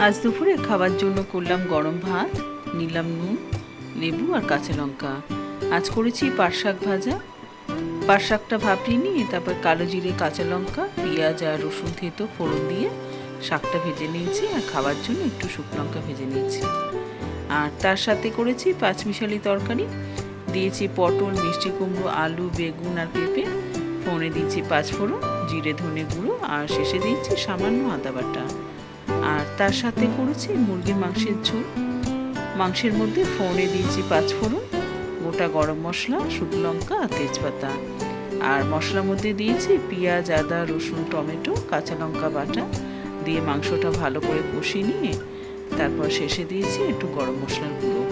আজ দুপুরে খাবার জন্য করলাম গরম ভাত, নিলাম নুন, লেবু আর কাঁচা লঙ্কা। আজ করেছি পাট শাক ভাজা। পাট শাকটা ভাপিয়ে নিয়ে তারপর কালো জিরে, কাঁচা লঙ্কা, পেঁয়াজ আর রসুন থেতো ফোড়ন দিয়ে শাকটা ভেজে নিয়েছি, আর খাবার জন্য একটু শুকনো লঙ্কা ভেজে নিয়েছি। আর তার সাথে করেছি পাঁচমিশালি তরকারি। দিয়েছি পটল, মিষ্টি কুমড়ো, আলু, বেগুন আর পেঁপে। ফোড়নে দিয়েছি পাঁচফোড়ন, জিরে, ধনে গুঁড়ো আর শেষে দিয়েছি সামান্য আদা বাটা। আর তার সাথে করেছি মুরগির মাংসের ঝোল। মাংসের মধ্যে ফোড়নে দিয়েছি পাঁচফোড়ন, গোটা গরম মশলা, শুকনো লঙ্কা আর তেজপাতা। আর মশলার মধ্যে দিয়েছি পেঁয়াজ, আদা, রসুন, টমেটো, কাঁচা লঙ্কা বাটা দিয়ে মাংসটা ভালো করে কষিয়ে নিয়ে তারপর শেষে দিয়েছি একটু গরম মশলার গুঁড়ো।